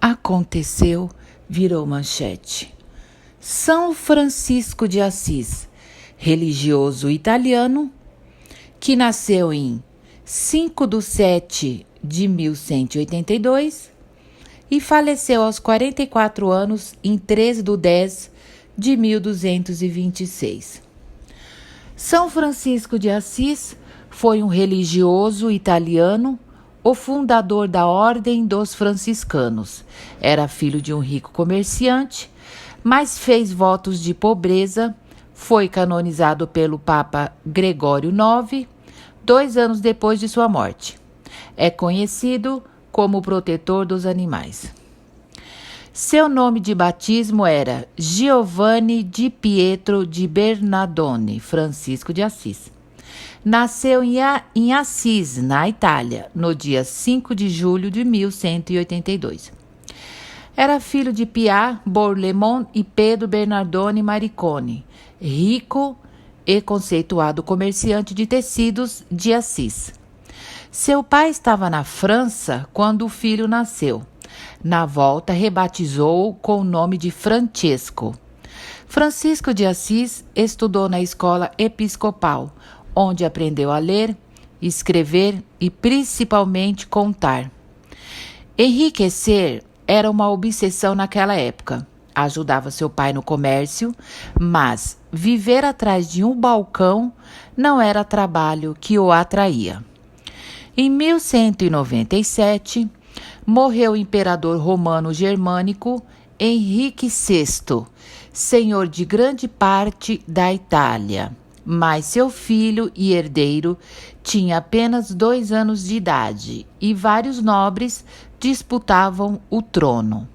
Aconteceu, virou manchete. São Francisco de Assis, religioso italiano, que nasceu em 5/7/1182 e faleceu aos 44 anos em 13/10/1226. São Francisco de Assis foi um religioso italiano, o fundador da Ordem dos Franciscanos. Era filho de um rico comerciante, mas fez votos de pobreza. Foi canonizado pelo Papa Gregório IX, 2 anos depois de sua morte. É conhecido como o protetor dos animais. Seu nome de batismo era Giovanni di Pietro di Bernardone Francisco de Assis. Nasceu em Assis, na Itália, no dia 5 de julho de 1182. Era filho de Pierre Bourlemont e Pedro Bernardone Maricone, rico e conceituado comerciante de tecidos de Assis. Seu pai estava na França quando o filho nasceu. Na volta, rebatizou-o com o nome de Francesco. Francisco de Assis estudou na escola episcopal, onde aprendeu a ler, escrever e principalmente contar. Enriquecer era uma obsessão naquela época. Ajudava seu pai no comércio, mas viver atrás de um balcão não era trabalho que o atraía. Em 1197, morreu o imperador romano germânico Henrique VI, senhor de grande parte da Itália, mas seu filho e herdeiro tinha apenas 2 anos de idade e vários nobres disputavam o trono.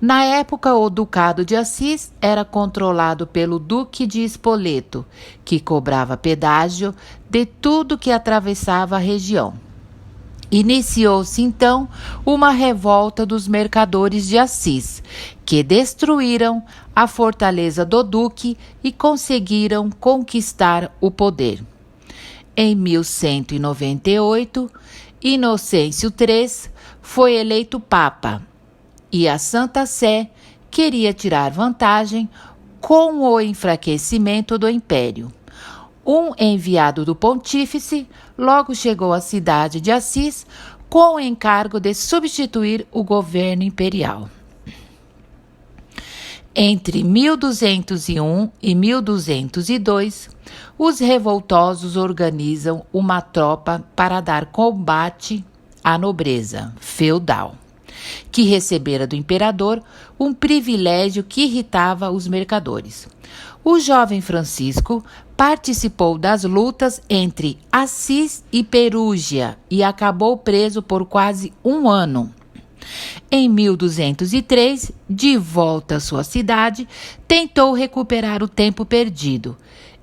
Na época, o Ducado de Assis era controlado pelo Duque de Spoleto, que cobrava pedágio de tudo que atravessava a região. Iniciou-se então uma revolta dos mercadores de Assis, que destruíram a fortaleza do Duque e conseguiram conquistar o poder. Em 1198, Inocêncio III foi eleito Papa e a Santa Sé queria tirar vantagem com o enfraquecimento do Império. Um enviado do pontífice logo chegou à cidade de Assis com o encargo de substituir o governo imperial. Entre 1201 e 1202, os revoltosos organizam uma tropa para dar combate à nobreza feudal, que recebera do imperador um privilégio que irritava os mercadores. O jovem Francisco participou das lutas entre Assis e Perúgia e acabou preso por quase 1 ano. Em 1203, de volta à sua cidade, tentou recuperar o tempo perdido.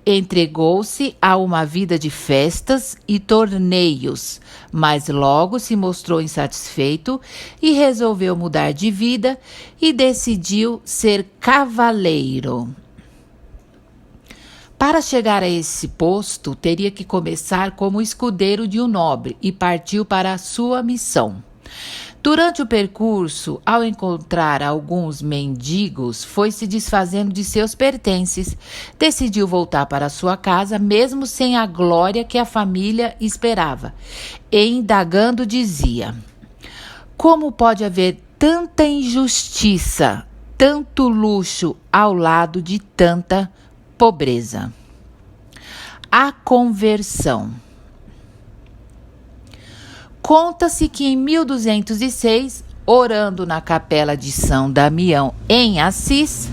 Entregou-se a uma vida de festas e torneios, mas logo se mostrou insatisfeito e resolveu mudar de vida e decidiu ser cavaleiro. Para chegar a esse posto, teria que começar como escudeiro de um nobre e partiu para a sua missão. Durante o percurso, ao encontrar alguns mendigos, foi se desfazendo de seus pertences. Decidiu voltar para sua casa, mesmo sem a glória que a família esperava. E indagando dizia: como pode haver tanta injustiça, tanto luxo ao lado de tanta pobreza? A conversão. Conta-se que em 1206, orando na capela de São Damião em Assis,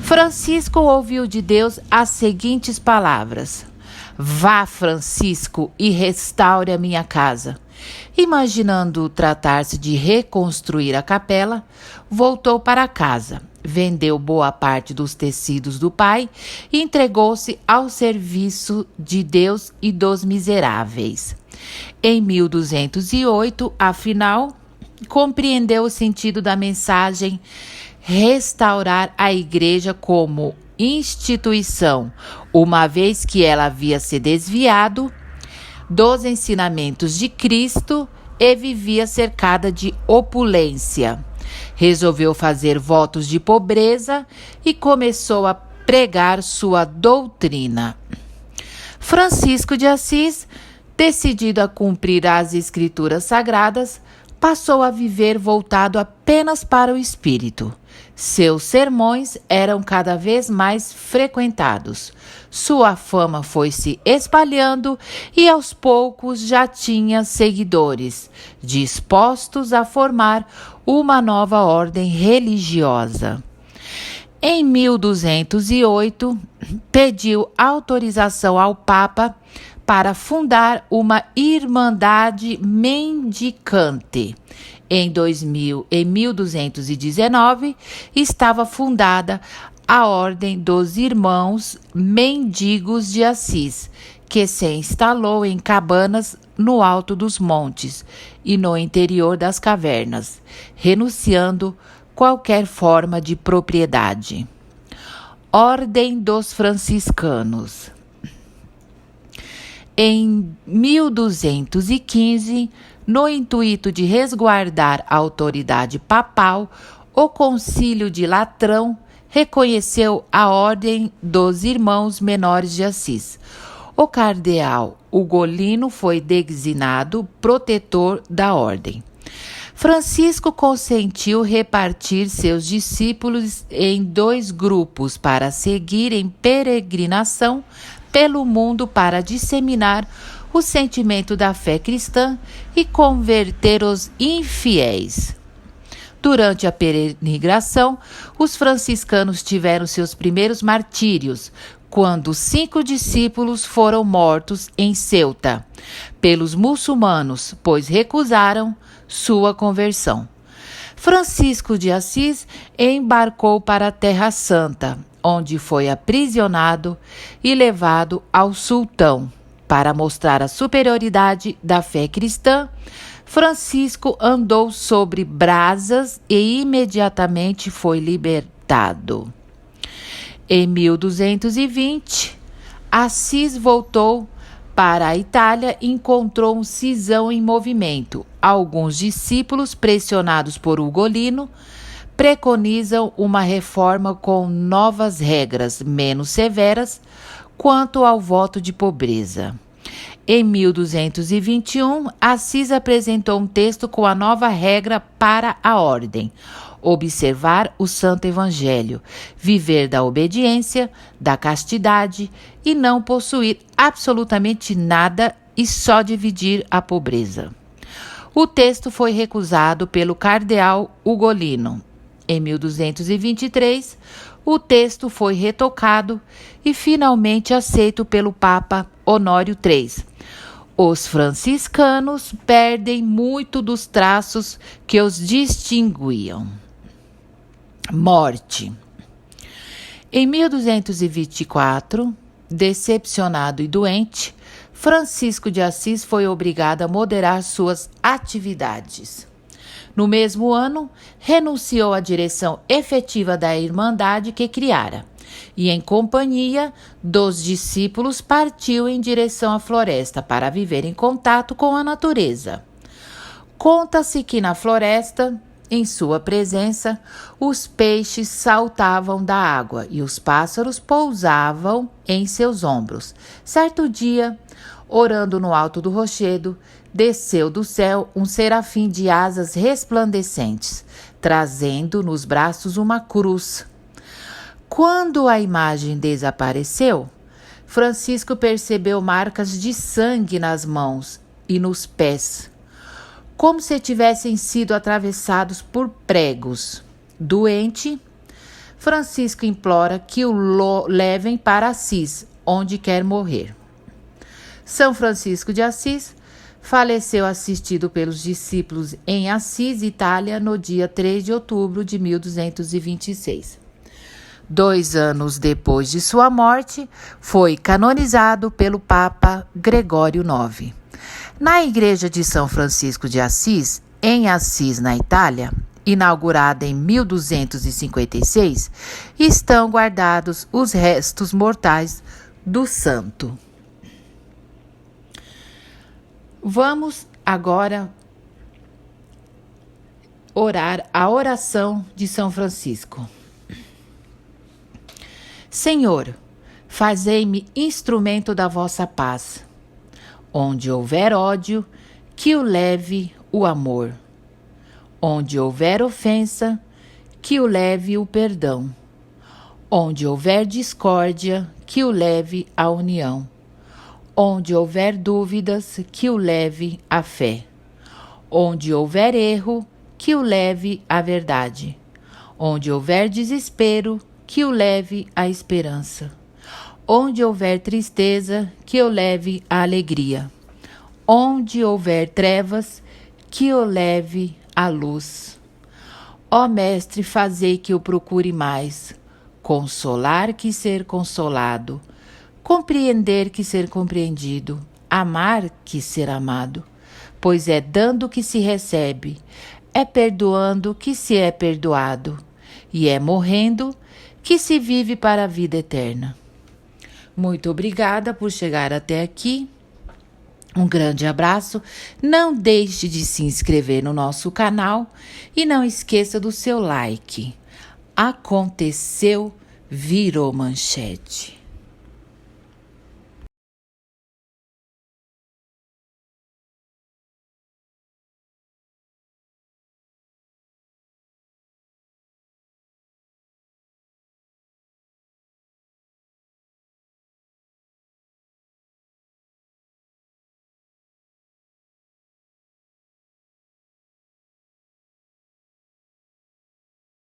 Francisco ouviu de Deus as seguintes palavras: vá, Francisco, e restaure a minha casa. Imaginando tratar-se de reconstruir a capela, voltou para casa, vendeu boa parte dos tecidos do pai e entregou-se ao serviço de Deus e dos miseráveis. Em 1208, afinal, compreendeu o sentido da mensagem restaurar a igreja como instituição, uma vez que ela havia se desviado dos ensinamentos de Cristo e vivia cercada de opulência. Resolveu fazer votos de pobreza e começou a pregar sua doutrina. Francisco de Assis, decidido a cumprir as escrituras sagradas, passou a viver voltado apenas para o espírito. Seus sermões eram cada vez mais frequentados. Sua fama foi se espalhando e aos poucos já tinha seguidores, dispostos a formar uma nova ordem religiosa. Em 1208, pediu autorização ao Papa para fundar uma Irmandade Mendicante. Em 1219, estava fundada a Ordem dos Irmãos Mendigos de Assis, que se instalou em cabanas no alto dos montes e no interior das cavernas, renunciando qualquer forma de propriedade. Ordem dos Franciscanos. Em 1215, no intuito de resguardar a autoridade papal, o Concílio de Latrão reconheceu a Ordem dos Irmãos Menores de Assis. O cardeal Ugolino foi designado protetor da ordem. Francisco consentiu repartir seus discípulos em 2 grupos para seguir em peregrinação pelo mundo para disseminar o sentimento da fé cristã e converter os infiéis. Durante a peregrinação, os franciscanos tiveram seus primeiros martírios, quando 5 discípulos foram mortos em Ceuta pelos muçulmanos, pois recusaram sua conversão. Francisco de Assis embarcou para a Terra Santa, onde foi aprisionado e levado ao sultão. Para mostrar a superioridade da fé cristã, Francisco andou sobre brasas e imediatamente foi libertado. Em 1220, Assis voltou para a Itália e encontrou um cisão em movimento. Alguns discípulos, pressionados por Ugolino, preconizam uma reforma com novas regras menos severas quanto ao voto de pobreza. Em 1221, Assis apresentou um texto com a nova regra para a ordem: observar o Santo Evangelho, viver da obediência, da castidade e não possuir absolutamente nada e só dividir a pobreza. O texto foi recusado pelo cardeal Ugolino. Em 1223, o texto foi retocado e finalmente aceito pelo Papa Honório III. Os franciscanos perdem muito dos traços que os distinguiam. Morte. Em 1224, decepcionado e doente, Francisco de Assis foi obrigado a moderar suas atividades. No mesmo ano, renunciou à direção efetiva da Irmandade que criara e, em companhia dos discípulos, partiu em direção à floresta para viver em contato com a natureza. Conta-se que na floresta, em sua presença, os peixes saltavam da água e os pássaros pousavam em seus ombros. Certo dia, orando no alto do rochedo, desceu do céu um serafim de asas resplandecentes, trazendo nos braços uma cruz. Quando a imagem desapareceu, Francisco percebeu marcas de sangue nas mãos e nos pés, como se tivessem sido atravessados por pregos. Doente, Francisco implora que o levem para Assis, onde quer morrer. São Francisco de Assis faleceu assistido pelos discípulos em Assis, Itália, no dia 3 de outubro de 1226. 2 anos depois de sua morte, foi canonizado pelo Papa Gregório IX. Na igreja de São Francisco de Assis, em Assis, na Itália, inaugurada em 1256, estão guardados os restos mortais do santo. Vamos agora orar a oração de São Francisco. Senhor, fazei-me instrumento da vossa paz. Onde houver ódio, que o leve o amor. Onde houver ofensa, que o leve o perdão. Onde houver discórdia, que o leve a união. Onde houver dúvidas, que o leve a fé. Onde houver erro, que o leve à verdade. Onde houver desespero, que o leve à esperança. Onde houver tristeza, que o leve à alegria. Onde houver trevas, que o leve à luz. Ó Mestre, fazei que eu procure mais consolar que ser consolado, compreender que ser compreendido, amar que ser amado, pois é dando que se recebe, é perdoando que se é perdoado, e é morrendo que se vive para a vida eterna. Muito obrigada por chegar até aqui. Um grande abraço. Não deixe de se inscrever no nosso canal e não esqueça do seu like. Aconteceu, virou manchete.